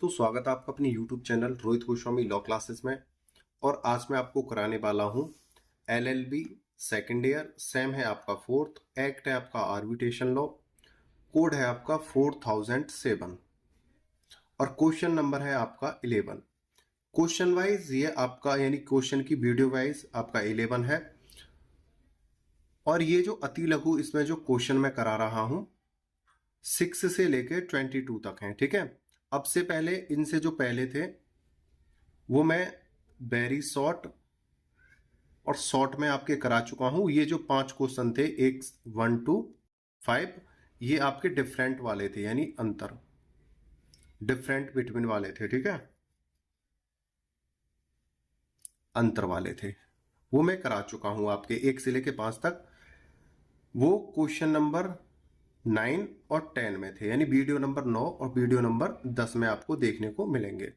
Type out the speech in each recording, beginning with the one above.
दोस्तों, स्वागत है आपका अपनी YouTube channel Rohit Goswami law classes में। और आज मैं आपको कराने वाला हूं LLB सेकेंड ईयर। सेम है आपका फोर्थ, एक्ट है आपका आर्बिट्रेशन लॉ, कोड है आपका 4007 और क्वेश्चन नंबर है आपका 11। क्वेश्चन वाइज ये आपका यानी क्वेश्चन की वीडियो वाइज आपका 11 है। और ये जो अति लघु इसमें जो क्वेश्चन मैं करा रहा हूं 6 से लेके 22 तक हैं, ठीक है। अब से पहले इनसे जो पहले थे वो मैं वेरी शॉर्ट और शॉर्ट में आपके करा चुका हूं। ये जो 5 क्वेश्चन थे 1 to 5 ये आपके डिफरेंट वाले थे, यानी अंतर डिफरेंट बिटवीन वाले थे, ठीक है, अंतर वाले थे, वो मैं करा चुका हूं आपके 1 से लेके 5 तक। वो क्वेश्चन नंबर 9 और 10 में थे, यानी वीडियो नंबर 9 और वीडियो नंबर 10 में आपको देखने को मिलेंगे।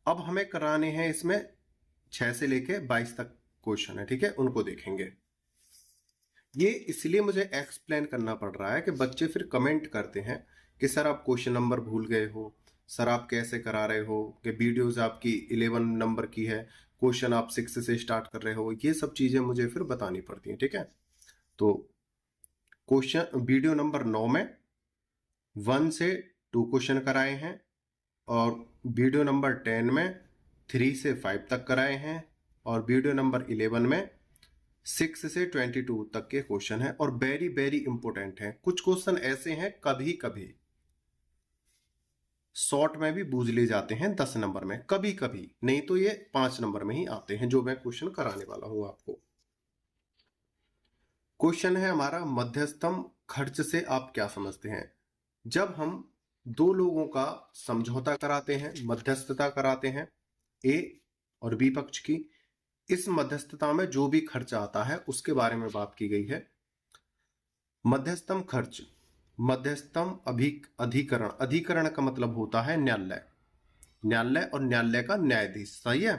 अब हमें कराने हैं इसमें 6 से लेके 22 तक क्वेश्चन है, ठीक है, उनको देखेंगे। ये इसलिए मुझे एक्सप्लेन करना पड़ रहा है कि बच्चे फिर कमेंट करते हैं कि सर आप क्वेश्चन नंबर भूल गए हो, सर आप कैसे करा रहे हो, कि वीडियोज आपकी 11 नंबर की है, क्वेश्चन आप 6 से स्टार्ट कर रहे हो। ये सब चीजें मुझे फिर बतानी पड़ती हैं, ठीक है। तो क्वेश्चन वीडियो नंबर 9 में 1 से 2 क्वेश्चन कराए हैं और वीडियो नंबर 10 में 3 से 5 तक कराए हैं और वीडियो नंबर 11 में 6 से 22 तक के क्वेश्चन है। और वेरी वेरी इंपॉर्टेंट है। कुछ क्वेश्चन ऐसे हैं कभी कभी शॉर्ट में भी बूझ ले जाते हैं 10 नंबर में, कभी कभी, नहीं तो ये 5 नंबर में ही आते हैं जो मैं क्वेश्चन कराने वाला हूं आपको। क्वेश्चन है हमारा मध्यस्थम खर्च से आप क्या समझते हैं। जब हम दो लोगों का समझौता कराते हैं, मध्यस्थता कराते हैं ए और बी पक्ष की, इस मध्यस्थता में जो भी खर्च आता है उसके बारे में बात की गई है। मध्यस्थम खर्च, मध्यस्थम अधिकरण, अधिकरण का मतलब होता है न्यायालय, न्यायालय और न्यायालय का न्यायाधीश, सही है।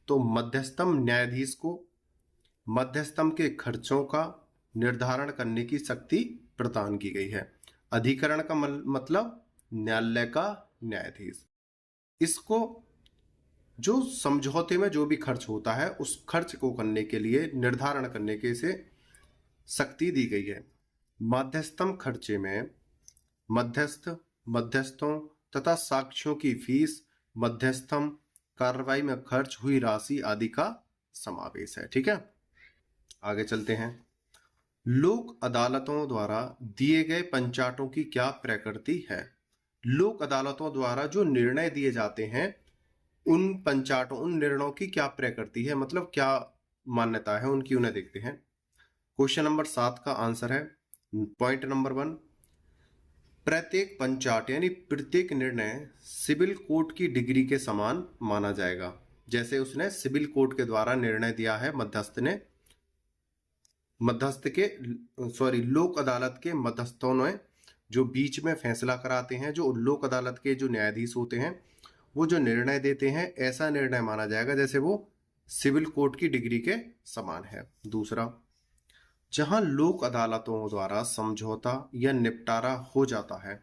तो मध्यस्थम न्यायाधीश को मध्यस्थम के खर्चों का निर्धारण करने की शक्ति प्रदान की गई है। अधिकरण का मतलब न्यायालय का न्यायाधीश। इसको जो समझौते में जो भी खर्च होता है उस खर्च को करने के लिए निर्धारण करने के से शक्ति दी गई है। मध्यस्थम खर्चे में मध्यस्थ, मध्यस्थों तथा साक्ष्यों की फीस, मध्यस्थम कार्रवाई में खर्च हुई राशि आदि का समावेश है, ठीक है। आगे चलते हैं। लोक अदालतों द्वारा दिए गए पंचाटों की क्या प्रकृति है। लोक अदालतों द्वारा जो निर्णय दिए जाते हैं उन पंचाटों, उन निर्णयों की क्या प्रकृति है, मतलब क्या मान्यता है उनकी, उन्हें देखते हैं। क्वेश्चन नंबर 7 का आंसर है पॉइंट नंबर 1, प्रत्येक पंचाट यानी प्रत्येक निर्णय सिविल कोर्ट की डिग्री के समान माना जाएगा। जैसे उसने सिविल कोर्ट के द्वारा निर्णय दिया है, मध्यस्थ ने, मध्यस्थ के लोक अदालत के मध्यस्थों ने जो बीच में फैसला कराते हैं, जो लोक अदालत के जो न्यायाधीश होते हैं वो जो निर्णय देते हैं, ऐसा निर्णय माना जाएगा जैसे वो सिविल कोर्ट की डिग्री के समान है। दूसरा, जहां लोक अदालतों द्वारा समझौता या निपटारा हो जाता है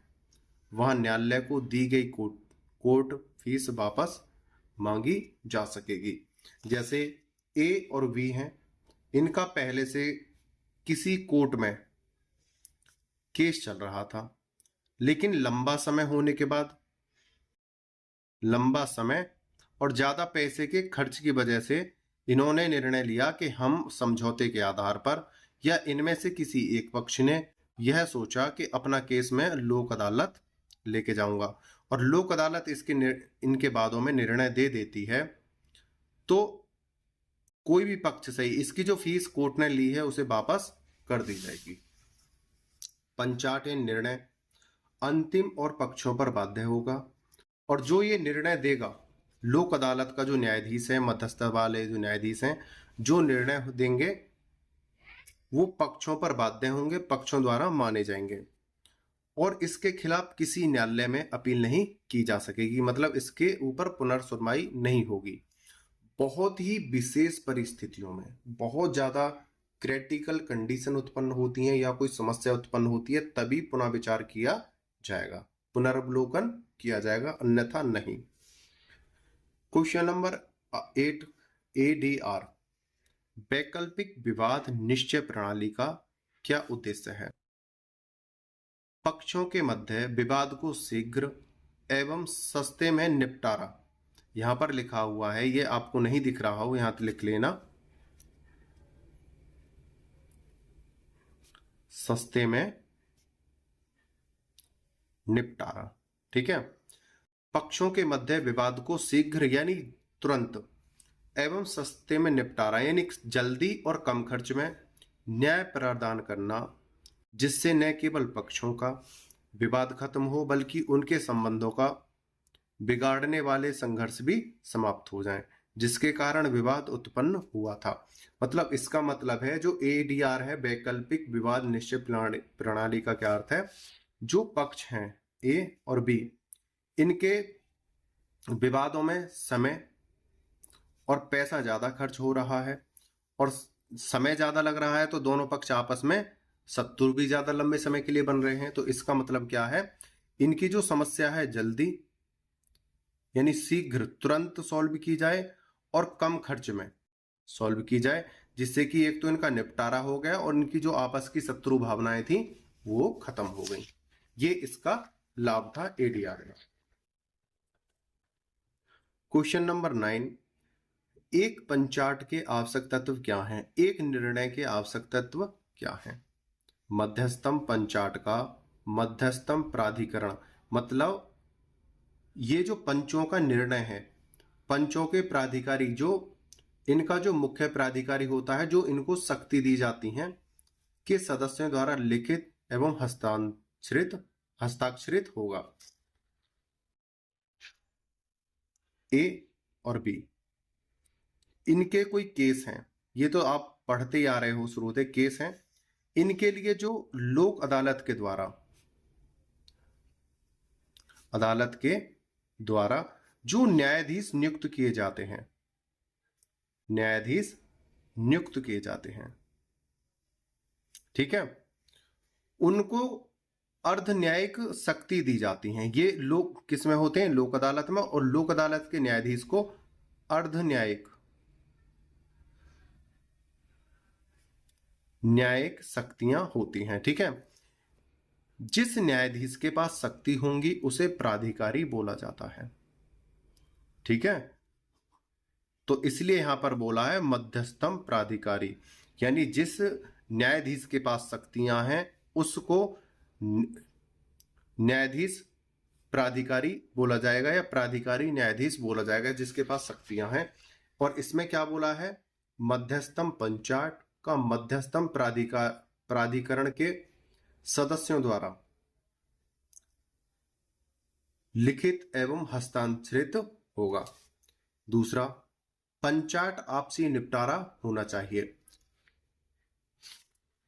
वहां न्यायालय को दी गई कोर्ट फीस वापस मांगी जा सकेगी। जैसे ए और बी हैं, इनका पहले से किसी कोर्ट में केस चल रहा था, लेकिन लंबा समय होने के बाद, लंबा समय और ज्यादा पैसे के खर्च की वजह से इन्होंने निर्णय लिया कि हम समझौते के आधार पर, या इनमें से किसी एक पक्ष ने यह सोचा कि अपना केस मैं लोक अदालत लेके जाऊंगा और लोक अदालत इनके बादों में निर्णय दे देती है, तो कोई भी पक्ष से इसकी जो फीस कोर्ट ने ली है उसे वापस कर दी जाएगी। पंचाट निर्णय अंतिम और पक्षों पर बाध्य होगा और जो ये निर्णय देगा, लोक अदालत का जो न्यायाधीश है, मध्यस्थ वाले जो न्यायाधीश हैं, जो निर्णय देंगे वो पक्षों पर बाध्य होंगे, पक्षों द्वारा माने जाएंगे और इसके खिलाफ किसी न्यायालय में अपील नहीं की जा सकेगी, मतलब इसके ऊपर पुनर्सुनवाई नहीं होगी। बहुत ही विशेष परिस्थितियों में, बहुत ज्यादा क्रिटिकल कंडीशन उत्पन्न होती है या कोई समस्या उत्पन्न होती है, तभी पुनः विचार किया जाएगा, पुनर्वलोकन किया जाएगा, अन्यथा नहीं। क्वेश्चन नंबर 8 ADR वैकल्पिक विवाद निश्चय प्रणाली का क्या उद्देश्य है? पक्षों के मध्य विवाद को शीघ्र एवं सस्ते में निपटारा। यहां पर लिखा हुआ है, ये आपको नहीं दिख रहा हो, यहां लिख लेना, सस्ते में निपटारा। ठीक है। पक्षों के मध्य विवाद को शीघ्र यानी तुरंत एवं सस्ते में निपटारा यानी जल्दी और कम खर्च में न्याय प्रदान करना, जिससे न केवल पक्षों का विवाद खत्म हो बल्कि उनके संबंधों का बिगाड़ने वाले संघर्ष भी समाप्त हो जाएं, जिसके कारण विवाद उत्पन्न हुआ था। मतलब इसका मतलब है जो ADR है, वैकल्पिक विवाद निश्चय प्रणाली का क्या अर्थ है? जो पक्ष हैं A और B, इनके विवादों में समय और पैसा ज्यादा खर्च हो रहा है और समय ज्यादा लग रहा है, तो दोनों पक्ष आपस में शत्रु भी ज्यादा लंबे समय के लिए बन रहे हैं। तो इसका मतलब क्या है? इनकी जो समस्या है जल्दी यानी शीघ्र तुरंत सॉल्व की जाए और कम खर्च में सॉल्व की जाए, जिससे कि एक तो इनका निपटारा हो गया और इनकी जो आपस की शत्रु भावनाएं थी वो खत्म हो गई। ये इसका लाभ था ADR का। क्वेश्चन नंबर 9 एक पंचाट के आवश्यक तत्व क्या हैं? एक निर्णय के आवश्यक तत्व क्या हैं? मध्यस्थम पंचाट का मध्यस्थम प्राधिकरण, मतलब ये जो पंचों का निर्णय है, पंचों के प्राधिकारी, जो इनका जो मुख्य प्राधिकारी होता है, जो इनको शक्ति दी जाती है, के सदस्यों द्वारा लिखित एवं हस्ताक्षरित होगा। A और B, इनके कोई केस हैं, ये तो आप पढ़ते ही आ रहे हो, शुरू से केस हैं। इनके लिए जो लोक अदालत के द्वारा जो न्यायाधीश नियुक्त किए जाते हैं, ठीक है, उनको अर्ध न्यायिक शक्ति दी जाती है। ये लोग किस में होते हैं? लोक अदालत में। और लोक अदालत के न्यायाधीश को अर्ध न्यायिक शक्तियां होती हैं। ठीक है। जिस न्यायाधीश के पास शक्ति होंगी उसे प्राधिकारी बोला जाता है। ठीक है। तो इसलिए यहां पर बोला है मध्यस्थम प्राधिकारी, यानी जिस न्यायाधीश के पास शक्तियां हैं उसको न्यायाधीश प्राधिकारी बोला जाएगा या प्राधिकारी न्यायाधीश बोला जाएगा, जिसके पास शक्तियां हैं। और इसमें क्या बोला है? मध्यस्थम पंचाट का मध्यस्थम प्राधिकरण के सदस्यों द्वारा लिखित एवं हस्ताक्षरित होगा। दूसरा, पंचाट आपसी निपटारा होना चाहिए।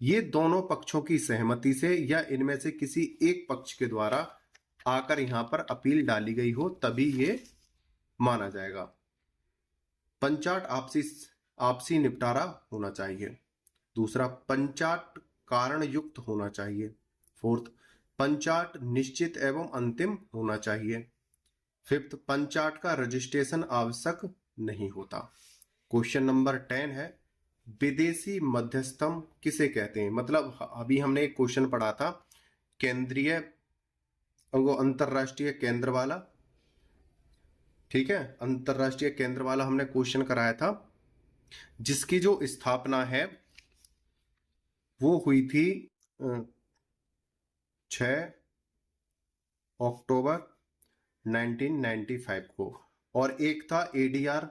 ये दोनों पक्षों की सहमति से या इनमें से किसी एक पक्ष के द्वारा आकर यहां पर अपील डाली गई हो तभी ये माना जाएगा। पंचाट आपसी निपटारा होना चाहिए। दूसरा, पंचाट कारण युक्त होना चाहिए। फोर्थ, पंचाट निश्चित एवं अंतिम होना चाहिए। फिफ्थ, पंचाट का रजिस्ट्रेशन आवश्यक नहीं होता। क्वेश्चन नंबर 10 है विदेशी मध्यस्थम किसे कहते हैं? मतलब अभी हमने एक क्वेश्चन पढ़ा था केंद्रीय, वो अंतरराष्ट्रीय केंद्र वाला, ठीक है, अंतरराष्ट्रीय केंद्र वाला हमने क्वेश्चन कराया था, जिसकी जो स्थापना है वो हुई थी 6 अक्टूबर 1995 को। और एक था ADR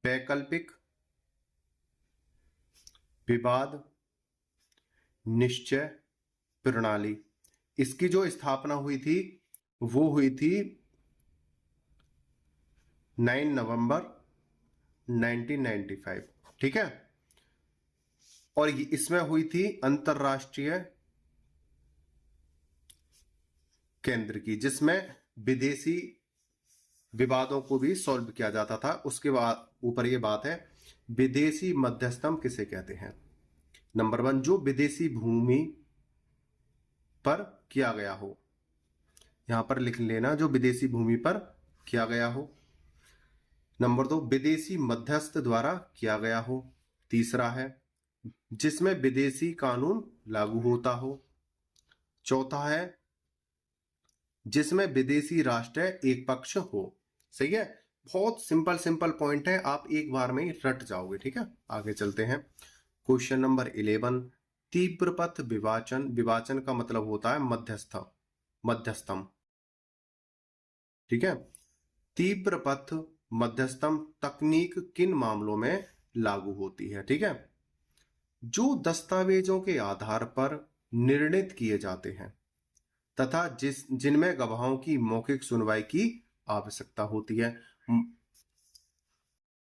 वैकल्पिक विवाद निश्चय प्रणाली, इसकी जो स्थापना हुई थी वो हुई थी 9 नवंबर 1995। ठीक है। और इसमें हुई थी अंतरराष्ट्रीय केंद्र की, जिसमें विदेशी विवादों को भी सॉल्व किया जाता था। उसके बाद ऊपर ये बात है विदेशी मध्यस्थम किसे कहते हैं? नंबर 1, जो विदेशी भूमि पर किया गया हो, यहां पर लिख लेना, जो विदेशी भूमि पर किया गया हो। नंबर 2, विदेशी मध्यस्थ द्वारा किया गया हो। तीसरा है जिसमें विदेशी कानून लागू होता हो। चौथा है जिसमें विदेशी राष्ट्र एक पक्ष हो। सही है, बहुत सिंपल सिंपल पॉइंट है, आप एक बार में ही रट जाओगे। ठीक है, आगे चलते हैं। क्वेश्चन नंबर 11, तीव्र पथ विवाचन। विवाचन का मतलब होता है मध्यस्थम। ठीक है, तीव्र पथ मध्यस्थम तकनीक किन मामलों में लागू होती है? ठीक है, जो दस्तावेजों के आधार पर निर्णित किए जाते हैं तथा जिनमें गवाहों की मौखिक सुनवाई की आवश्यकता होती है।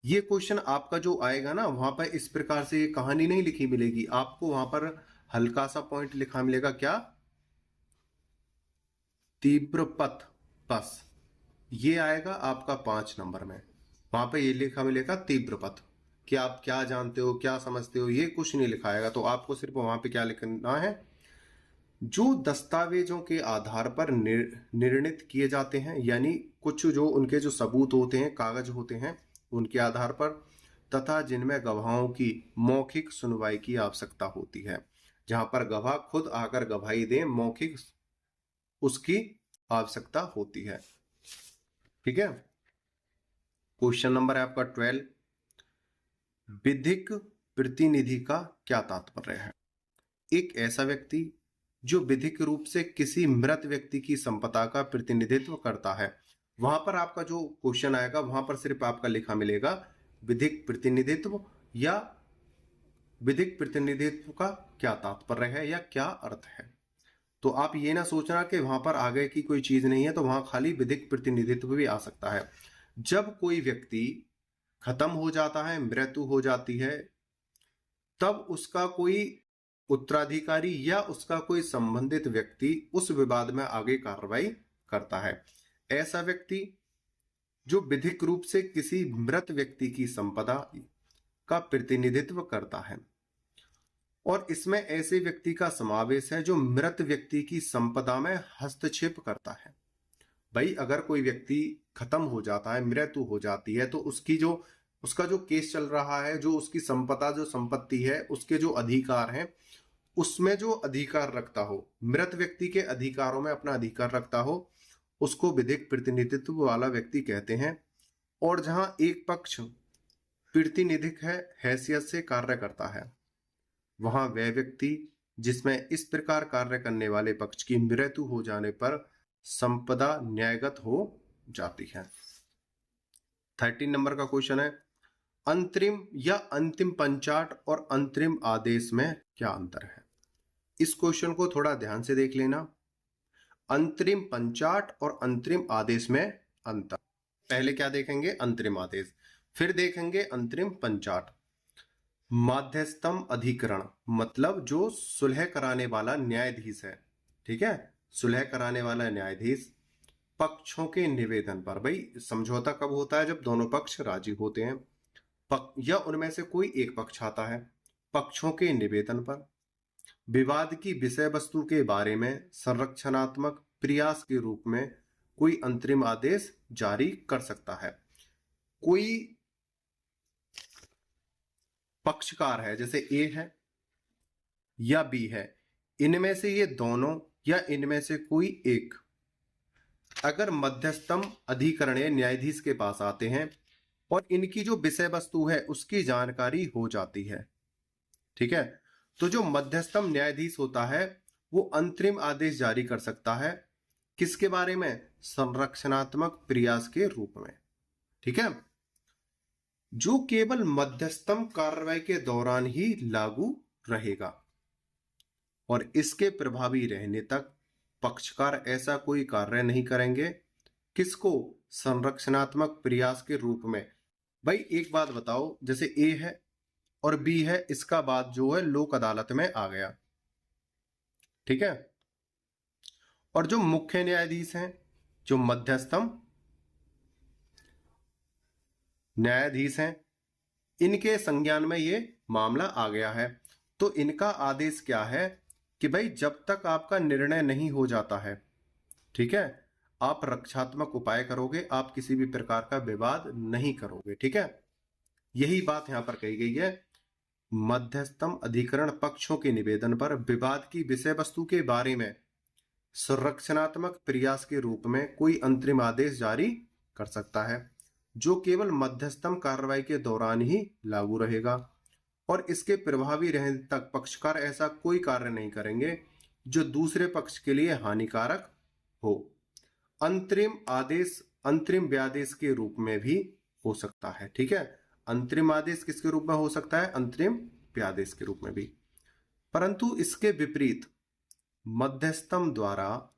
ये क्वेश्चन आपका जो आएगा ना, वहां पर इस प्रकार से कहानी नहीं लिखी मिलेगी आपको, वहां पर हल्का सा पॉइंट लिखा मिलेगा, क्या? तीव्र पथ, बस ये आएगा आपका 5 नंबर में। वहां पे ये लिखा मिलेगा तीव्र पथ, कि आप क्या जानते हो, क्या समझते हो, ये कुछ नहीं लिखाएगा। तो आपको सिर्फ वहां पे क्या लिखना है, जो दस्तावेजों के आधार पर निर्णित किए जाते हैं, यानी कुछ जो उनके जो सबूत होते हैं, कागज होते हैं, उनके आधार पर, तथा जिनमें गवाहों की मौखिक सुनवाई की आवश्यकता होती है। जहां पर गवाह खुद आकर गवाही दें, मौखिक उसकी आवश्यकता होती है। ठीक है, क्वेश्चन नंबर है आपका 12, विधिक प्रतिनिधि का क्या तात्पर्य है? एक ऐसा व्यक्ति जो विधिक रूप से किसी मृत व्यक्ति की संपदा का प्रतिनिधित्व करता है। वहां पर आपका जो क्वेश्चन आएगा, वहां पर सिर्फ आपका लिखा मिलेगा विधिक प्रतिनिधित्व, या विधिक प्रतिनिधित्व का क्या तात्पर्य है या क्या अर्थ है। तो आप ये ना सोचना कि वहां पर आगे की कोई चीज नहीं है, तो वहां खाली विधिक प्रतिनिधित्व भी आ सकता है। जब कोई व्यक्ति खत्म हो जाता है, मृत्यु हो जाती है, तब उसका कोई उत्तराधिकारी या उसका कोई संबंधित व्यक्ति उस विवाद में आगे कार्रवाई करता है। ऐसा व्यक्ति जो विधिक रूप से किसी मृत व्यक्ति की संपदा का प्रतिनिधित्व करता है, और इसमें ऐसे व्यक्ति का समावेश है जो मृत व्यक्ति की संपदा में हस्तक्षेप करता है। भाई अगर कोई व्यक्ति खत्म हो जाता है, मृत्यु हो जाती है, तो उसका जो केस चल रहा है, जो उसकी संपदा, जो संपत्ति है, उसके जो अधिकार हैं, उसमें जो अधिकार रखता हो, मृत व्यक्ति के अधिकारों में अपना अधिकार रखता हो, उसको विधिक प्रतिनिधित्व वाला व्यक्ति कहते हैं। और जहां एक पक्ष प्रतिनिधिक है हैसियत से कार्य करता है, वहां वह व्यक्ति जिसमें इस प्रकार कार्य करने वाले पक्ष की मृत्यु हो जाने पर संपदा न्यायगत हो जाती है। 13 नंबर का क्वेश्चन है, अंतरिम या अंतिम पंचाट और अंतरिम आदेश में क्या अंतर है? इस क्वेश्चन को थोड़ा ध्यान से देख लेना। अंतरिम पंचाट और अंतरिम आदेश में अंतर। पहले क्या देखेंगे? अंतरिम आदेश, फिर देखेंगे अंतरिम पंचाट। माध्यस्थम अधिकरण मतलब जो सुलह कराने वाला न्यायाधीश है। ठीक है, सुलह कराने वाला न्यायाधीश पक्षों के निवेदन पर, भाई समझौता कब होता है? जब दोनों पक्ष राजी होते हैं, या उनमें से कोई एक पक्ष आता है, पक्षों के निवेदन पर विवाद की विषय वस्तु के बारे में संरक्षणात्मक प्रयास के रूप में कोई अंतरिम आदेश जारी कर सकता है। कोई पक्षकार है, जैसे ए है या बी है, इनमें से ये दोनों या इनमें से कोई एक अगर मध्यस्थम अधिकरणीय न्यायाधीश के पास आते हैं और इनकी जो विषय वस्तु है उसकी जानकारी हो जाती है, ठीक है, तो जो मध्यस्थम न्यायाधीश होता है वो अंतरिम आदेश जारी कर सकता है। किसके बारे में? संरक्षणात्मक प्रयास के रूप में। ठीक है, जो केवल मध्यस्थम कार्रवाई के दौरान ही लागू रहेगा, और इसके प्रभावी रहने तक पक्षकार ऐसा कोई कार्य नहीं करेंगे। किसको? संरक्षणात्मक प्रयास के रूप में। भाई एक बात बताओ, जैसे ए है और बी है, इसका बात जो है लोक अदालत में आ गया, ठीक है, और जो मुख्य न्यायाधीश हैं, जो मध्यस्थम न्यायाधीश हैं, इनके संज्ञान में ये मामला आ गया है, तो इनका आदेश क्या है कि भाई जब तक आपका निर्णय नहीं हो जाता है, ठीक है, आप रक्षात्मक उपाय करोगे, आप किसी भी प्रकार का विवाद नहीं करोगे। ठीक है, यही बात यहां पर कही गई है। मध्यस्थम अधिकरण पक्षों के निवेदन पर विवाद की विषय वस्तु के बारे में संरक्षणात्मक प्रयास के रूप में कोई अंतरिम आदेश जारी कर सकता है, जो केवल मध्यस्थम कार्रवाई के दौरान ही लागू रहेगा और इसके प्रभावी रहने तक पक्षकार ऐसा कोई कार्य नहीं करेंगे जो दूसरे पक्ष के लिए हानिकारक हो। अंतरिम आदेश अंतरिम व्यादेश के रूप में भी हो सकता है। ठीक है, अंतरिम आदेश किसके रूप में हो सकता है? अंतरिम व्यादेश के रूप में भी। परंतु इसके विपरीत मध्यस्थम द्वारा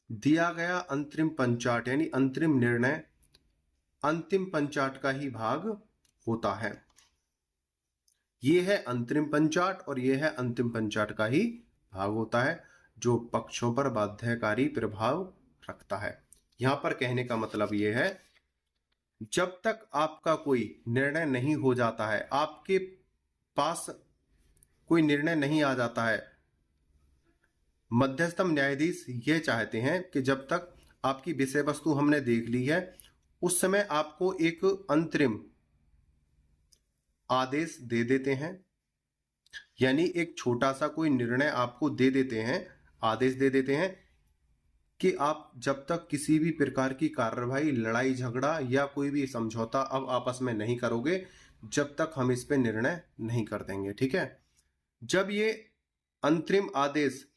दिया गया अंतरिम पंचाट यानी अंतरिम निर्णय अंतिम पंचाट का ही भाग होता है। यह है अंतरिम पंचाट और यह है अंतिम पंचाट का ही भाग होता है, जो पक्षों पर बाध्यकारी प्रभाव रखता है। यहां पर कहने का मतलब यह है, जब तक आपका कोई निर्णय नहीं हो जाता है, आपके पास कोई निर्णय नहीं आ जाता है, मध्यस्थम न्यायाधीश यह चाहते हैं कि जब तक आपकी विषय वस्तु हमने देख ली है, उस समय आपको एक अंतरिम आदेश दे देते हैं, यानी एक छोटा सा कोई निर्णय आपको दे देते हैं, आदेश दे देते हैं कि आप जब तक किसी भी प्रकार की कार्रवाई, लड़ाई झगड़ा या कोई भी समझौता अब आपस में नहीं करोगे, जब तक हम इस पे निर्णय नहीं कर देंगे। ठीक है, जब ये अंतरिम आदेश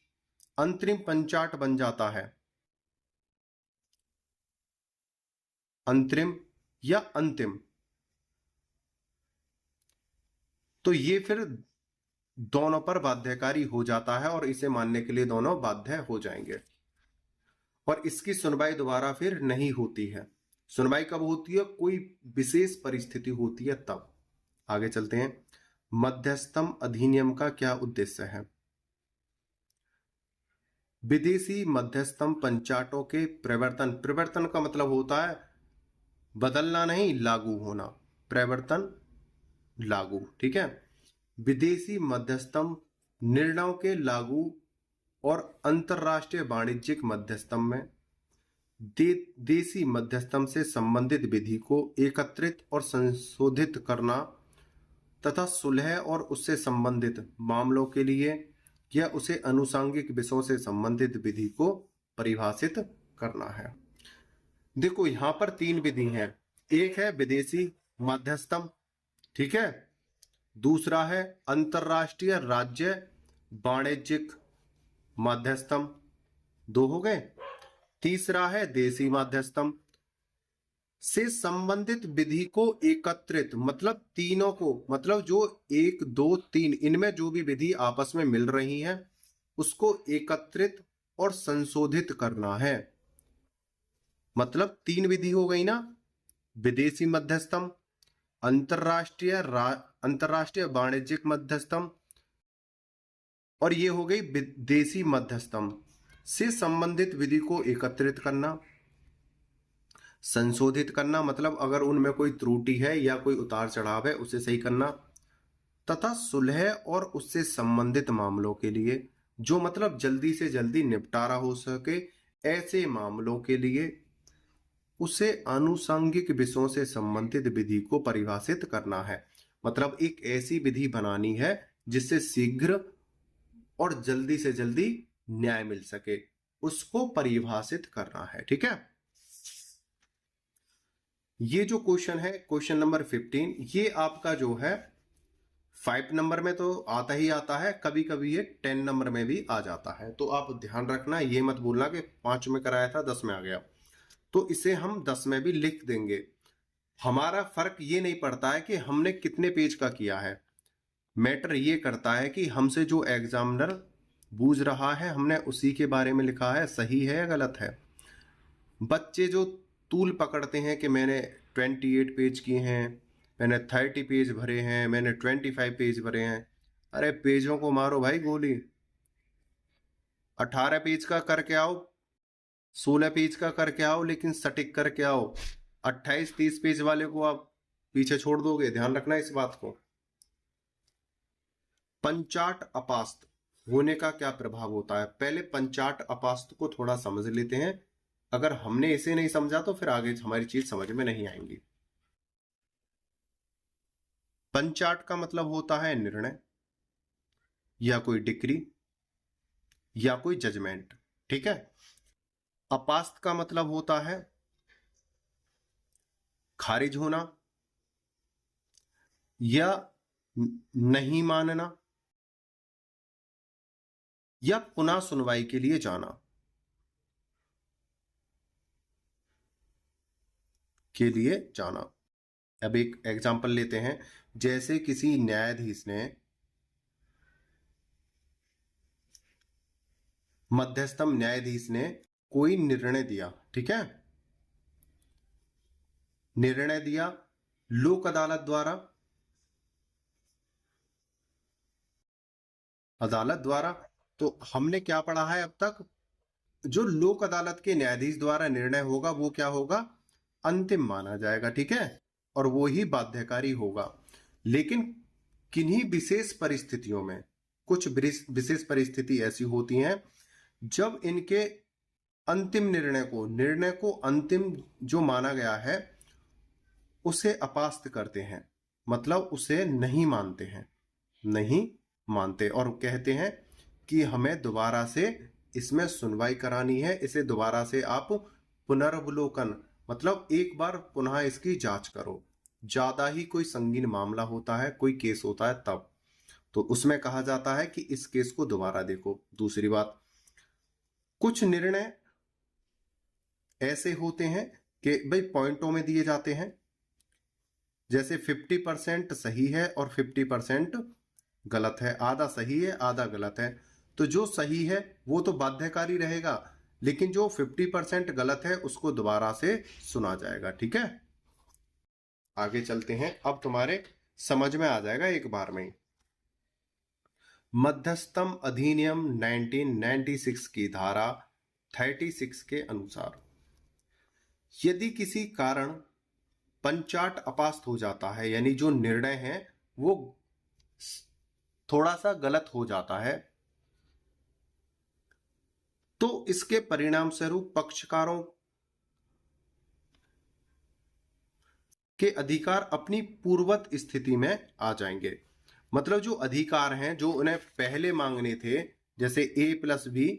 अंतरिम पंचाट बन जाता है, अंतरिम या अंतिम, तो ये फिर दोनों पर बाध्यकारी हो जाता है और इसे मानने के लिए दोनों बाध्य हो जाएंगे और इसकी सुनवाई दोबारा फिर नहीं होती है। सुनवाई कब होती है? कोई विशेष परिस्थिति होती है तब। आगे चलते हैं। मध्यस्थम अधिनियम का क्या उद्देश्य है? विदेशी मध्यस्थम पंचाटों के प्रवर्तन, प्रवर्तन का मतलब होता है बदलना नहीं, लागू होना, प्रवर्तन लागू। ठीक है, विदेशी मध्यस्थम निर्णयों के लागू और अंतरराष्ट्रीय वाणिज्यिक मध्यस्थम में देशी मध्यस्थम से संबंधित विधि को एकत्रित और संशोधित करना तथा सुलह और उससे संबंधित मामलों के लिए या उसे अनुसांगिक विषयों से संबंधित विधि को परिभाषित करना है। देखो यहां पर तीन विधि हैं। एक है विदेशी मध्यस्थम, ठीक है, दूसरा है अंतरराष्ट्रीय राज्य वाणिज्यिक मध्यस्थम, दो हो गए, तीसरा है देशी मध्यस्थम। से संबंधित विधि को एकत्रित मतलब तीनों को, मतलब जो एक दो तीन इनमें जो भी विधि आपस में मिल रही है उसको एकत्रित और संशोधित करना है। मतलब तीन विधि हो गई ना, विदेशी मध्यस्थम, अंतरराष्ट्रीय वाणिज्यिक मध्यस्थम और ये हो गई देशी मध्यस्थम। से संबंधित विधि को एकत्रित करना, संशोधित करना मतलब अगर उनमें कोई त्रुटि है या कोई उतार चढ़ाव है उसे सही करना, तथा सुलह और उससे संबंधित मामलों के लिए, जो मतलब जल्दी से जल्दी निपटारा हो सके ऐसे मामलों के लिए उसे आनुषंगिक विषयों से संबंधित विधि को परिभाषित करना है। मतलब एक ऐसी विधि बनानी है जिससे शीघ्र और जल्दी से जल्दी न्याय मिल सके, उसको परिभाषित करना है। ठीक है, ये जो क्वेश्चन है क्वेश्चन नंबर 15, ये आपका जो है 5 नंबर में तो आता ही आता है, कभी कभी ये 10 नंबर में भी आ जाता है। तो आप ध्यान रखना, ये मत भूलना कि 5 में कराया था 10 में आ गया, तो इसे हम 10 में भी लिख देंगे। हमारा फर्क ये नहीं पड़ता है कि हमने कितने पेज का किया है, मैटर ये करता है कि हमसे जो एग्जामिनर पूछ रहा है हमने उसी के बारे में लिखा है, सही है या गलत है। बच्चे जो तूल पकड़ते हैं कि मैंने 28 पेज किए हैं, मैंने 30 पेज भरे हैं, मैंने 25 पेज भरे हैं, अरे पेजों को मारो भाई गोली। 18 पेज का करके आओ, 16 पेज का करके आओ, लेकिन सटीक करके आओ। 28-30 पेज वाले को आप पीछे छोड़ दोगे, ध्यान रखना इस बात को। पंचाट अपास्त होने का क्या प्रभाव होता है? पहले पंचाट अपास्त को थोड़ा समझ लेते हैं, अगर हमने इसे नहीं समझा तो फिर आगे हमारी चीज समझ में नहीं आएंगी। पंचाट का मतलब होता है निर्णय या कोई डिक्री या कोई जजमेंट, ठीक है। अपास्त का मतलब होता है खारिज होना या नहीं मानना या पुनः सुनवाई के लिए जाना अब एक एग्जांपल लेते हैं। जैसे किसी न्यायाधीश ने मध्यस्थम न्यायाधीश ने कोई निर्णय दिया, ठीक है, निर्णय दिया लोक अदालत द्वारा। तो हमने क्या पढ़ा है अब तक, जो लोक अदालत के न्यायाधीश द्वारा निर्णय होगा वो क्या होगा, अंतिम माना जाएगा, ठीक है, और वो ही बाध्यकारी होगा। लेकिन किन्हीं विशेष परिस्थितियों में, कुछ विशेष परिस्थिति ऐसी होती हैं जब इनके अंतिम निर्णय को अंतिम जो माना गया है उसे अपास्त करते हैं, मतलब उसे नहीं मानते और कहते हैं कि हमें दोबारा से इसमें सुनवाई करानी है, इसे दोबारा से आप पुनर्वलोकन, मतलब एक बार पुनः इसकी जांच करो। ज्यादा ही कोई संगीन मामला होता है, कोई केस होता है तब, तो उसमें कहा जाता है कि इस केस को दोबारा देखो। दूसरी बात, कुछ निर्णय ऐसे होते हैं कि भाई पॉइंटों में दिए जाते हैं, जैसे 50% सही है और 50% गलत है, आधा सही है आधा गलत है। तो जो सही है वो तो बाध्यकारी रहेगा, लेकिन जो 50% गलत है उसको दोबारा से सुना जाएगा, ठीक है। आगे चलते हैं, अब तुम्हारे समझ में आ जाएगा एक बार में। मध्यस्थम अधिनियम 1996 की धारा 36 के अनुसार यदि किसी कारण पंचाट अपास्त हो जाता है, यानी जो निर्णय है वो थोड़ा सा गलत हो जाता है, तो इसके परिणाम स्वरूप पक्षकारों के अधिकार अपनी पूर्ववत स्थिति में आ जाएंगे। मतलब जो अधिकार हैं जो उन्हें पहले मांगने थे, जैसे A+B,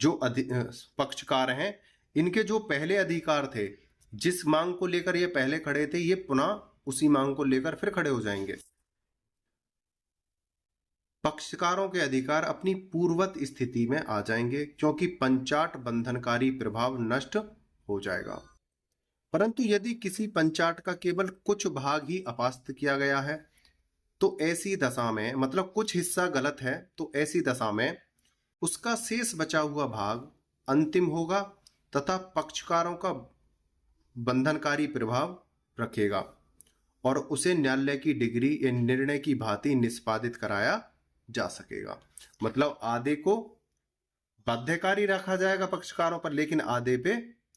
जो पक्षकार हैं, इनके जो पहले अधिकार थे, जिस मांग को लेकर ये पहले खड़े थे, ये पुनः उसी मांग को लेकर फिर खड़े हो जाएंगे। पक्षकारों के अधिकार अपनी पूर्ववत स्थिति में आ जाएंगे क्योंकि पंचाट बंधनकारी प्रभाव नष्ट हो जाएगा। परंतु यदि किसी पंचाट का केवल कुछ भाग ही अपास्त किया गया है, तो ऐसी दशा में, मतलब कुछ हिस्सा गलत है, तो ऐसी दशा में उसका शेष बचा हुआ भाग अंतिम होगा तथा पक्षकारों का बंधनकारी प्रभाव रखेगा और उसे न्यायालय की डिग्री या निर्णय की भांति निष्पादित कराया जा सकेगा। मतलब आधे को बाध्यकारी रखा जाएगा पक्षकारों पर, लेकिन आधे पे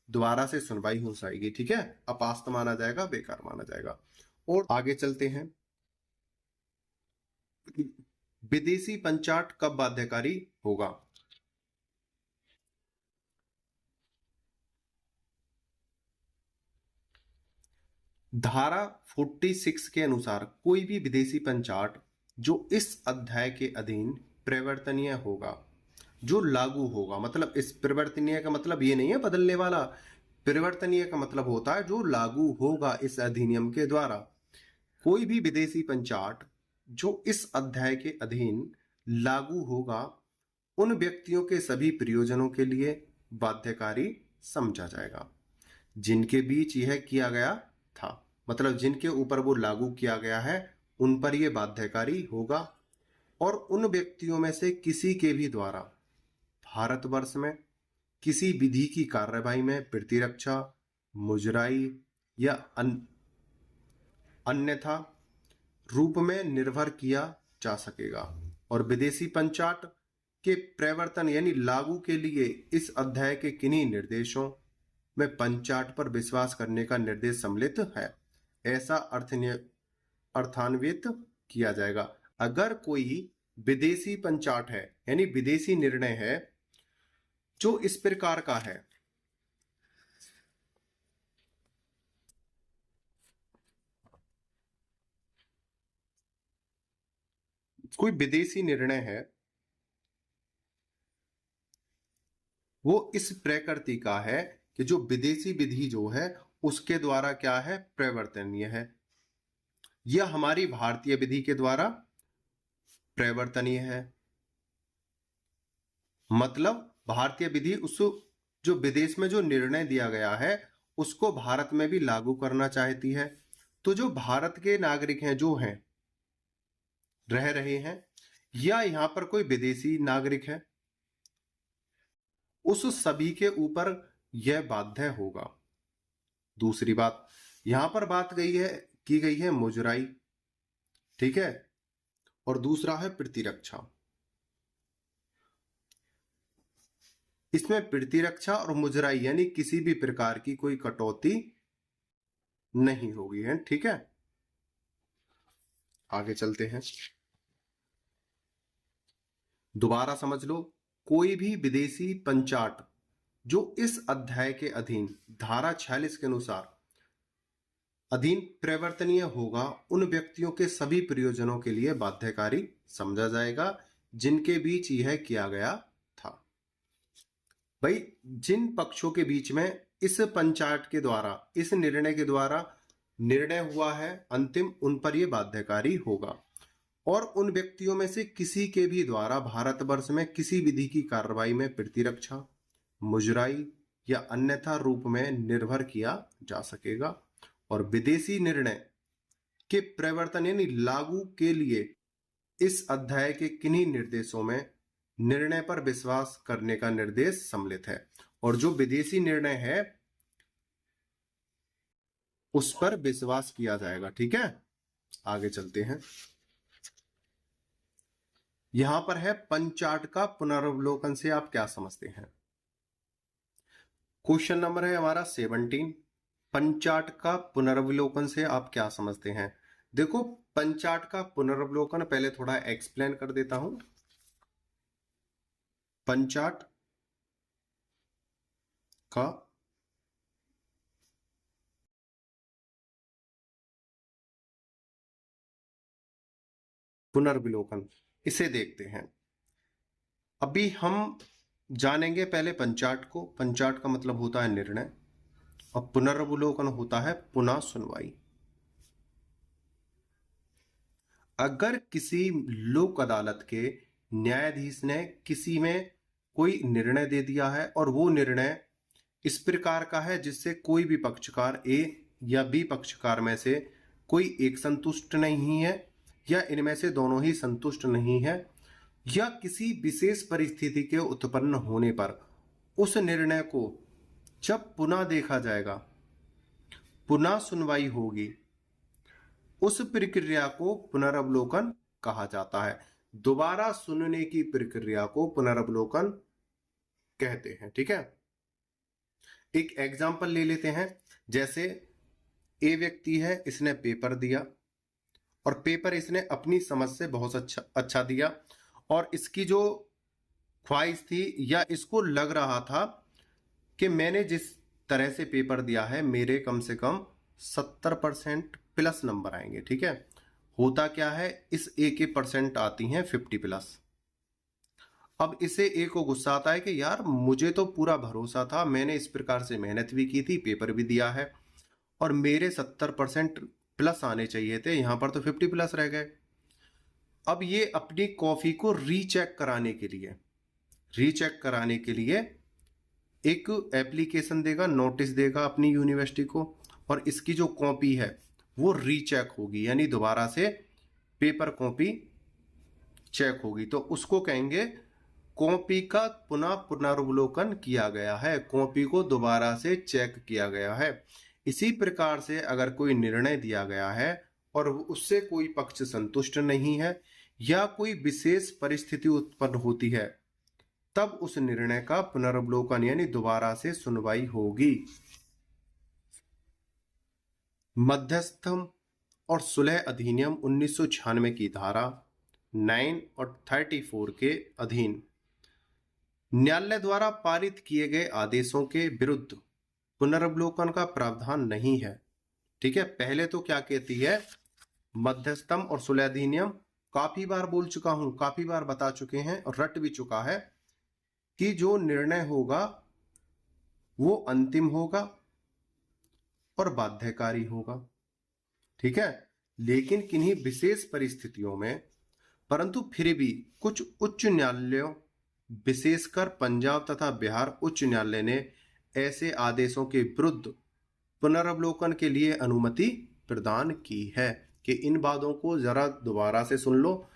दोबारा से सुनवाई हो जाएगी, ठीक है, अपास्त माना जाएगा, बेकार माना जाएगा। और आगे चलते हैं, विदेशी पंचाट कब बाध्यकारी होगा। धारा 46 के अनुसार कोई भी विदेशी पंचाट जो इस अध्याय के अधीन परिवर्तनीय होगा, जो लागू होगा, मतलब इस परिवर्तनीय का मतलब ये नहीं है बदलने वाला, परिवर्तनीय का मतलब होता है जो लागू होगा इस अधिनियम के द्वारा। कोई भी विदेशी पंचाट जो इस अध्याय के अधीन लागू होगा उन व्यक्तियों के सभी प्रयोजनों के लिए बाध्यकारी समझा जाएगा जिनके बीच यह किया गया था, मतलब जिनके ऊपर वो लागू किया गया है उन पर यह बाध्यकारी होगा। और उन व्यक्तियों में से किसी के भी द्वारा भारतवर्ष में किसी विधि की कार्यवाही में प्रतिरक्षा, मुजराई या अन्यथा रूप में निर्भर किया जा सकेगा। और विदेशी पंचाट के प्रवर्तन यानी लागू के लिए इस अध्याय के किन्हीं निर्देशों में पंचाट पर विश्वास करने का निर्देश सम्मिलित है, ऐसा अर्थान्वित किया जाएगा। अगर कोई विदेशी पंचाट है यानी विदेशी निर्णय है जो इस प्रकार का है। कोई विदेशी निर्णय है, वो इस प्रकृति का है कि जो विदेशी विधि जो है उसके द्वारा क्या है, परिवर्तनीय है। यह हमारी भारतीय विधि के द्वारा परिवर्तनीय है। मतलब भारतीय विधि उस जो विदेश में जो निर्णय दिया गया है उसको भारत में भी लागू करना चाहती है। तो जो भारत के नागरिक हैं, जो हैं, रह रहे हैं, या यहां पर कोई विदेशी नागरिक है, उस सभी के ऊपर यह बाध्य होगा। दूसरी बात, यहां पर बात की गई है मुजराई, ठीक है, और दूसरा है प्रतिरक्षा। इसमें प्रतिरक्षा और मुजराई यानी किसी भी प्रकार की कोई कटौती नहीं होगी, है, ठीक है। आगे चलते हैं, दोबारा समझ लो। कोई भी विदेशी पंचाट जो इस अध्याय के अधीन धारा 46 के अनुसार अधीन परिवर्तनीय होगा, उन व्यक्तियों के सभी प्रयोजनों के लिए बाध्यकारी समझा जाएगा जिनके बीच यह किया गया था। भाई, जिन पक्षों के बीच में इस पंचाट के द्वारा, इस निर्णय के द्वारा निर्णय हुआ है अंतिम, उन पर यह बाध्यकारी होगा। और उन व्यक्तियों में से किसी के भी द्वारा भारतवर्ष में किसी विधि की कार्रवाई में प्रतिरक्षा, मुजराई या अन्यथा रूप में निर्भर किया जा सकेगा। और विदेशी निर्णय के प्रवर्तन यानी लागू के लिए इस अध्याय के किन्हीं निर्देशों में निर्णय पर विश्वास करने का निर्देश सम्मिलित है। और जो विदेशी निर्णय है उस पर विश्वास किया जाएगा, ठीक है। आगे चलते हैं, यहां पर है पंचाट का पुनरावलोकन से आप क्या समझते हैं। क्वेश्चन नंबर है हमारा 17, पंचाट का पुनरावलोकन से आप क्या समझते हैं। देखो, पंचाट का पुनरावलोकन पहले थोड़ा एक्सप्लेन कर देता हूं। पंचाट का पुनर्विलोकन, इसे देखते हैं। अभी हम जानेंगे पहले पंचाट को। पंचाट का मतलब होता है निर्णय, और पुनर्विलोकन होता है पुनः सुनवाई। अगर किसी लोक अदालत के न्यायाधीश ने किसी में कोई निर्णय दे दिया है और वो निर्णय इस प्रकार का है जिससे कोई भी पक्षकार ए या बी पक्षकार में से कोई एक संतुष्ट नहीं है, या इनमें से दोनों ही संतुष्ट नहीं है, या किसी विशेष परिस्थिति के उत्पन्न होने पर उस निर्णय को जब पुनः देखा जाएगा, पुनः सुनवाई होगी, उस प्रक्रिया को पुनरावलोकन कहा जाता है। दोबारा सुनने की प्रक्रिया को पुनरावलोकन कहते हैं, ठीक है। एक एग्जाम्पल ले लेते हैं। जैसे ए व्यक्ति है, इसने पेपर दिया और पेपर इसने अपनी समझ से बहुत अच्छा दिया, और इसकी जो ख्वाहिश थी या इसको लग रहा था कि मैंने जिस तरह से पेपर दिया है मेरे कम से कम 70% प्लस नंबर आएंगे, ठीक है। होता क्या है, इस ए के परसेंट आती हैं 50+। अब इसे ए को गुस्सा आता है कि यार मुझे तो पूरा भरोसा था, मैंने इस प्रकार से मेहनत भी की थी, पेपर भी दिया है, और मेरे 70% प्लस आने चाहिए थे, यहां पर तो 50+ रह गए। अब ये अपनी कॉफी को रीचेक कराने के लिए एक एप्लीकेशन देगा, नोटिस देगा अपनी यूनिवर्सिटी को, और इसकी जो कॉपी है वो रीचेक होगी, यानी दोबारा से पेपर कॉपी चेक होगी। तो उसको कहेंगे कॉपी का पुनरावलोकन किया गया है, कॉपी को दोबारा से चेक किया गया है। इसी प्रकार से अगर कोई निर्णय दिया गया है और उससे कोई पक्ष संतुष्ट नहीं है या कोई विशेष परिस्थिति उत्पन्न होती है, तब उस निर्णय का पुनरावलोकन यानी दोबारा से सुनवाई होगी। मध्यस्थम और सुलह अधिनियम 1996 की धारा 9 और 34 के अधीन न्यायालय द्वारा पारित किए गए आदेशों के विरुद्ध पुनर्वलोकन का प्रावधान नहीं है। ठीक है, पहले तो क्या कहती है, मध्यस्थम और सुलह अधिनियम काफी बार बोल चुका हूं, काफी बार बता चुके हैं और रट भी चुका है कि जो निर्णय होगा वो अंतिम होगा और बाध्यकारी होगा। ठीक है, लेकिन किन्हीं विशेष परिस्थितियों में, परंतु फिर भी कुछ उच्च न्यायालयों, विशेषकर पंजाब तथा बिहार उच्च न्यायालय ने ऐसे आदेशों के विरुद्ध पुनर्वलोकन के लिए अनुमति प्रदान की है। कि इन बातों को जरा दोबारा से सुन लो,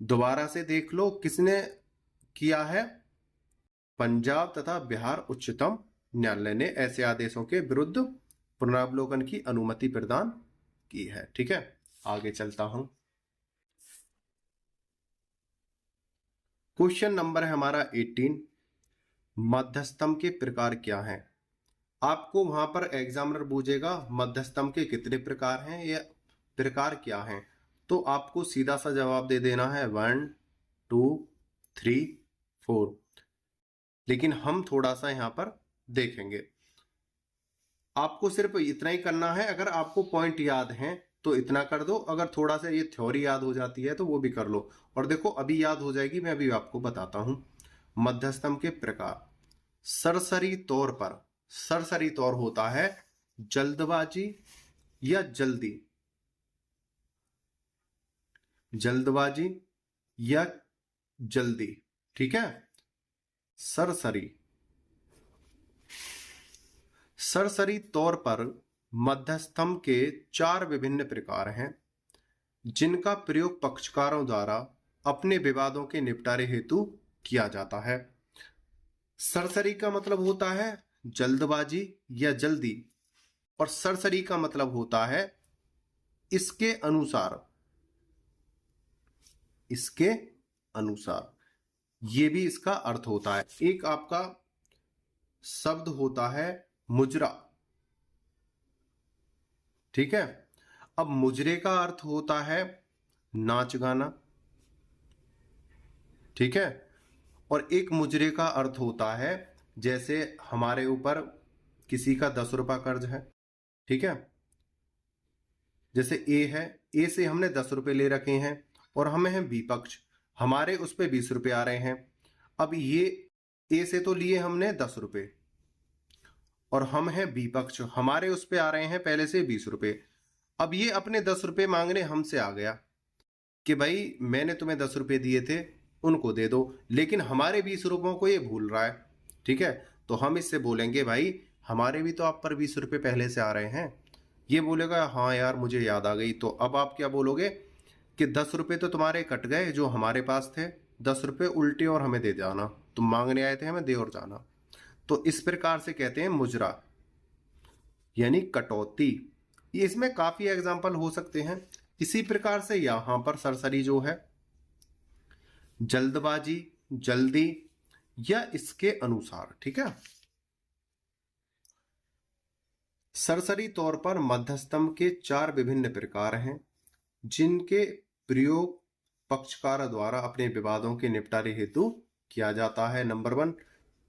दोबारा से देख लो, किसने किया है, पंजाब तथा बिहार उच्चतम न्यायालय ने ऐसे आदेशों के विरुद्ध पुनरावलोकन की अनुमति प्रदान की है। ठीक है, आगे चलता हूं। क्वेश्चन नंबर है हमारा 18, मध्यस्थम के प्रकार क्या हैं। आपको वहां पर एग्जामिनर पूछेगा मध्यस्थम के कितने प्रकार हैं या प्रकार क्या हैं, तो आपको सीधा सा जवाब दे देना है 1 2 3 4। लेकिन हम थोड़ा सा यहां पर देखेंगे, आपको सिर्फ इतना ही करना है। अगर आपको पॉइंट याद हैं तो इतना कर दो, अगर थोड़ा सा ये थ्योरी याद हो जाती है तो वो भी कर लो। और देखो अभी याद हो जाएगी, मैं अभी आपको बताता हूं। मध्यस्थम के प्रकार, सरसरी तौर पर, सरसरी तौर होता है जल्दबाजी या जल्दी, जल्दबाजी या जल्दी। ठीक है, सरसरी, सरसरी तौर पर मध्यस्थम के 4 विभिन्न प्रकार हैं जिनका प्रयोग पक्षकारों द्वारा अपने विवादों के निपटारे हेतु किया जाता है। सरसरी का मतलब होता है जल्दबाजी या जल्दी, और सरसरी का मतलब होता है इसके अनुसार, इसके अनुसार, ये भी इसका अर्थ होता है। एक आपका शब्द होता है मुजरा। ठीक है, अब मुजरे का अर्थ होता है नाच गाना। ठीक है, और एक मुजरे का अर्थ होता है जैसे हमारे ऊपर किसी का 10 रुपया कर्ज है। ठीक है, जैसे ए है, ए से हमने 10 रुपए ले रखे हैं और हमें है बी पक्ष, हमारे उस पे 20 रुपए आ रहे हैं। अब ये ए से तो लिए हमने 10 रुपए और हम हैं बी पक्ष, हमारे उस पे आ रहे हैं पहले से 20 रुपए। अब ये अपने 10 रुपए मांगने हमसे आ गया कि भाई मैंने तुम्हें 10 रुपए दिए थे, उनको दे दो, लेकिन हमारे 20 रुपयों को ये भूल रहा है। ठीक है, तो हम इससे बोलेंगे भाई हमारे भी तो आप पर 20 रुपए पहले से आ रहे हैं। ये बोलेगा हाँ यार मुझे याद आ गई। तो अब आप क्या बोलोगे कि 10 रुपए तो तुम्हारे कट गए जो हमारे पास थे, 10 रुपए उल्टे और हमें दे जाना, तुम मांगने आए थे हमें दे और जाना। तो इस प्रकार से कहते हैं मुजरा यानी कटौती। इसमें काफी एग्जाम्पल हो सकते हैं। इसी प्रकार से यहां पर सरसरी जो है जल्दबाजी, जल्दी या इसके अनुसार। ठीक है, सरसरी तौर पर मध्यस्थम के 4 विभिन्न प्रकार हैं जिनके प्रयोग पक्षकार द्वारा अपने विवादों के निपटारे हेतु किया जाता है। नंबर 1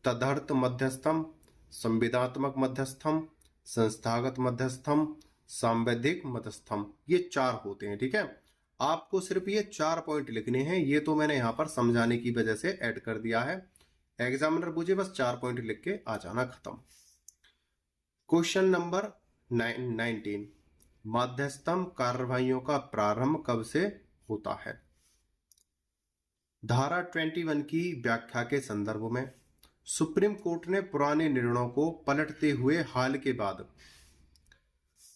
तदर्थ मध्यस्थम, संविदात्मक मध्यस्थम, संस्थागत मध्यस्थम, सांवैधिक मध्यस्थम, ये 4 होते हैं। ठीक है, आपको सिर्फ ये 4 पॉइंट लिखने हैं, ये तो मैंने यहां पर समझाने की वजह से ऐड कर दिया है। एग्जामिनर पूछे बस 4 पॉइंट लिख के आ जाना, खत्म। क्वेश्चन नंबर 19, मध्यस्थम कार्यवाहियों का प्रारंभ कब से होता है। धारा 21 की व्याख्या के संदर्भ में सुप्रीम कोर्ट ने पुराने निर्णयों को पलटते हुए हाल के बाद,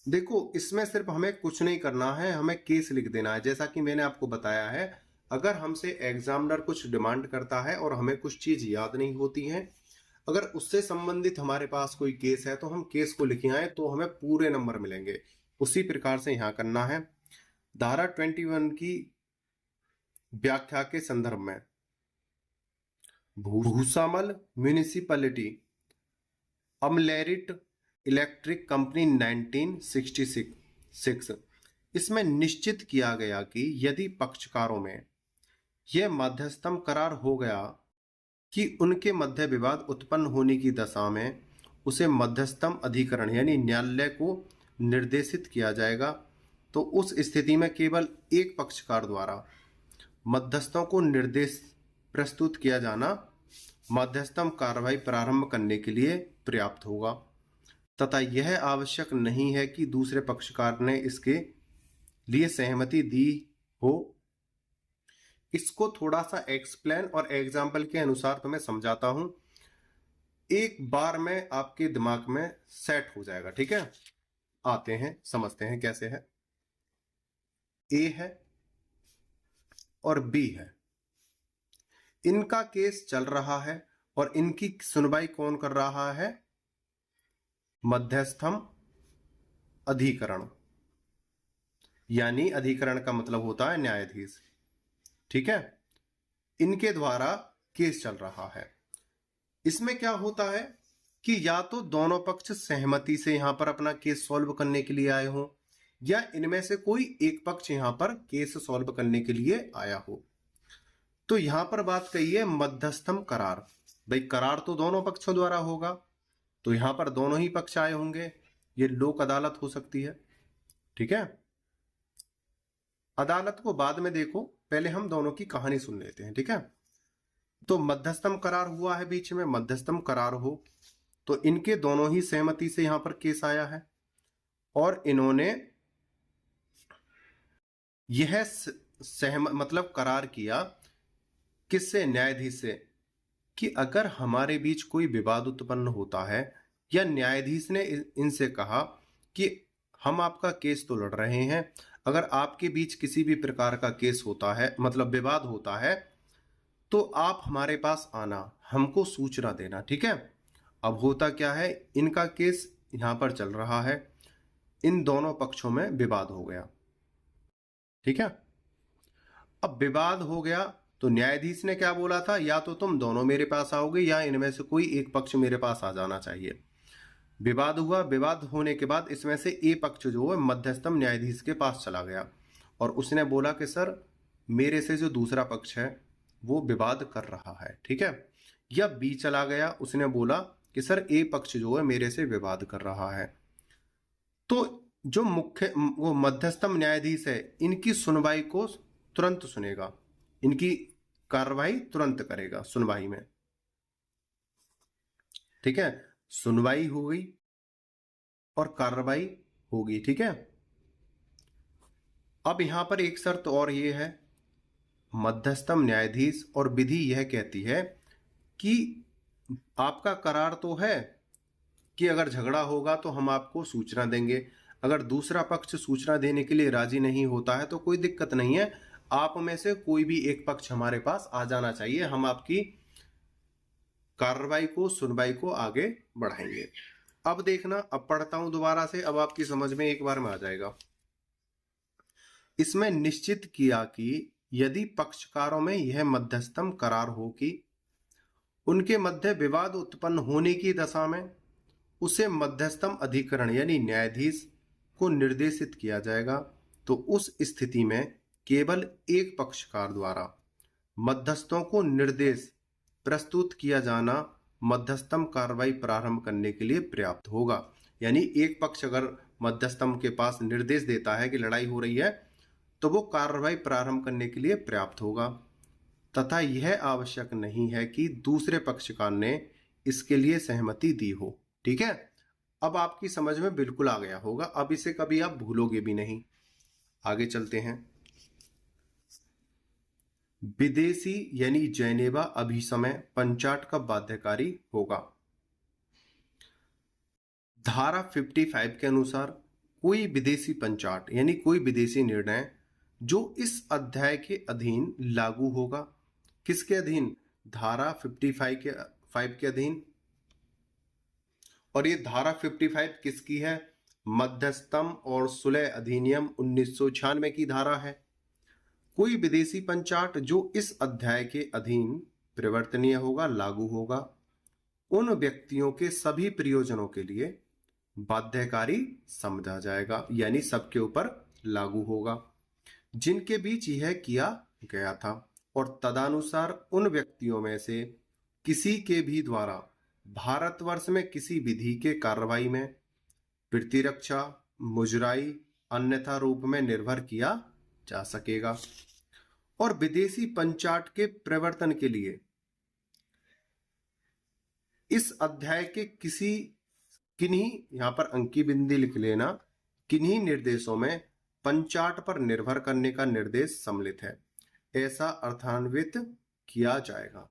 देखो इसमें सिर्फ हमें कुछ नहीं करना है, हमें केस लिख देना है। जैसा कि मैंने आपको बताया है, अगर हमसे एग्जामिनर कुछ डिमांड करता है और हमें कुछ चीज याद नहीं होती है, अगर उससे संबंधित हमारे पास कोई केस है तो हम केस को लिखे आए तो हमें पूरे नंबर मिलेंगे। उसी प्रकार से यहां करना है। धारा 21 की व्याख्या के संदर्भ में भूसामल म्यूनिसिपैलिटी अमलेरिट इलेक्ट्रिक कंपनी 1966, इसमें निश्चित किया गया कि यदि पक्षकारों में यह मध्यस्थम करार हो गया कि उनके मध्य विवाद उत्पन्न होने की दशा में उसे मध्यस्थम अधिकरण यानी न्यायालय को निर्देशित किया जाएगा। तो उस स्थिति में केवल एक पक्षकार द्वारा मध्यस्थों को निर्देश प्रस्तुत किया जाना मध्यस्थम कार्रवाई प्रारंभ करने के लिए पर्याप्त होगा, तथा यह आवश्यक नहीं है कि दूसरे पक्षकार ने इसके लिए सहमति दी हो। इसको थोड़ा सा एक्सप्लेन और एग्जाम्पल के अनुसार तुम्हें समझाता हूं, एक बार में आपके दिमाग में सेट हो जाएगा। ठीक है, आते हैं समझते हैं कैसे है। ए है और बी है, इनका केस चल रहा है और इनकी सुनवाई कौन कर रहा है? मध्यस्थम अधिकरण, यानी अधिकरण का मतलब होता है न्यायाधीश। ठीक है, इनके द्वारा केस चल रहा है। इसमें क्या होता है कि या तो दोनों पक्ष सहमति से यहां पर अपना केस सॉल्व करने के लिए आए हो, या इनमें से कोई एक पक्ष यहां पर केस सॉल्व करने के लिए आया हो। तो यहां पर बात कही है मध्यस्थम करार। भाई करार तो दोनों पक्षों द्वारा होगा, तो यहां पर दोनों ही पक्ष आए होंगे, ये लोक अदालत हो सकती है। ठीक है, अदालत को बाद में देखो, पहले हम दोनों की कहानी सुन लेते हैं। ठीक है, तो मध्यस्थम करार हुआ है, बीच में मध्यस्थम करार हो तो इनके दोनों ही सहमति से यहां पर केस आया है, और इन्होंने यह मतलब करार किया किससे? न्यायाधीश से, कि अगर हमारे बीच कोई विवाद उत्पन्न होता है या न्यायाधीश ने इनसे कहा कि हम आपका केस तो लड़ रहे हैं, अगर आपके बीच किसी भी प्रकार का केस होता है मतलब विवाद होता है, तो आप हमारे पास आना, हमको सूचना देना। ठीक है, अब होता क्या है, इनका केस यहां पर चल रहा है, इन दोनों पक्षों में विवाद हो गया। ठीक है, अब विवाद हो गया तो न्यायाधीश ने क्या बोला था, या तो तुम दोनों मेरे पास आओगे या इनमें से कोई एक पक्ष मेरे पास आ जाना चाहिए। विवाद हुआ, विवाद होने के बाद इसमें से ए पक्ष जो है मध्यस्थम न्यायाधीश के पास चला गया और उसने बोला कि सर मेरे से जो दूसरा पक्ष है वो विवाद कर रहा है। ठीक है, या बी चला गया, उसने बोला कि सर ए पक्ष जो है मेरे से विवाद कर रहा है। तो जो मुख्य वो मध्यस्थम न्यायाधीश है, इनकी सुनवाई को तुरंत सुनेगा, इनकी कार्रवाई तुरंत करेगा सुनवाई में। ठीक है, सुनवाई हो गई और कार्रवाई होगी। ठीक है, अब यहां पर एक शर्त और ये है, मध्यस्थम न्यायाधीश और विधि यह कहती है कि आपका करार तो है कि अगर झगड़ा होगा तो हम आपको सूचना देंगे, अगर दूसरा पक्ष सूचना देने के लिए राजी नहीं होता है तो कोई दिक्कत नहीं है, आप में से कोई भी एक पक्ष हमारे पास आ जाना चाहिए, हम आपकी कार्रवाई को सुनवाई को आगे बढ़ाएंगे। अब देखना, अब पढ़ता हूं दोबारा से, अब आपकी समझ में एक बार में आ जाएगा। इसमें निश्चित किया कि यदि पक्षकारों में यह मध्यस्थम करार हो कि उनके मध्य विवाद उत्पन्न होने की दशा में उसे मध्यस्थम अधिकरण यानी न्यायाधीश को निर्देशित किया जाएगा, तो उस स्थिति में केवल एक पक्षकार द्वारा मध्यस्थों को निर्देश प्रस्तुत किया जाना मध्यस्थम कार्रवाई प्रारंभ करने के लिए पर्याप्त होगा। यानी एक पक्ष अगर मध्यस्थम के पास निर्देश देता है कि लड़ाई हो रही है, तो वो कार्रवाई प्रारंभ करने के लिए पर्याप्त होगा, तथा यह आवश्यक नहीं है कि दूसरे पक्षकार ने इसके लिए सहमति दी हो। ठीक है, अब आपकी समझ में बिल्कुल आ गया होगा, अब इसे कभी आप भूलोगे भी नहीं। आगे चलते हैं। विदेशी यानी जेनेवा अभिसमय पंचाट कब बाध्यकारी होगा? धारा 55 के अनुसार कोई विदेशी पंचाट यानी कोई विदेशी निर्णय जो इस अध्याय के अधीन लागू होगा, किसके अधीन? धारा 55 के अधीन। और ये धारा 55 किसकी है? मध्यस्थम और सुलह अधिनियम 1996 की धारा है। कोई विदेशी पंचाट जो इस अध्याय के अधीन परिवर्तनीय होगा, लागू होगा, उन व्यक्तियों के सभी प्रयोजनों के लिए बाध्यकारी समझा जाएगा, यानी सबके ऊपर लागू होगा जिनके बीच यह किया गया था, और तदनुसार उन व्यक्तियों में से किसी के भी द्वारा भारतवर्ष में किसी विधि के कार्रवाई में प्रतिरक्षा, मुजराई, अन्यथा रूप में निर्भर किया जा सकेगा। और विदेशी पंचाट के प्रवर्तन के लिए इस अध्याय के किन्हीं, यहां पर अंकी बिंदी लिख लेना, किन्हीं निर्देशों में पंचाट पर निर्भर करने का निर्देश सम्मिलित है, ऐसा अर्थान्वित किया जाएगा।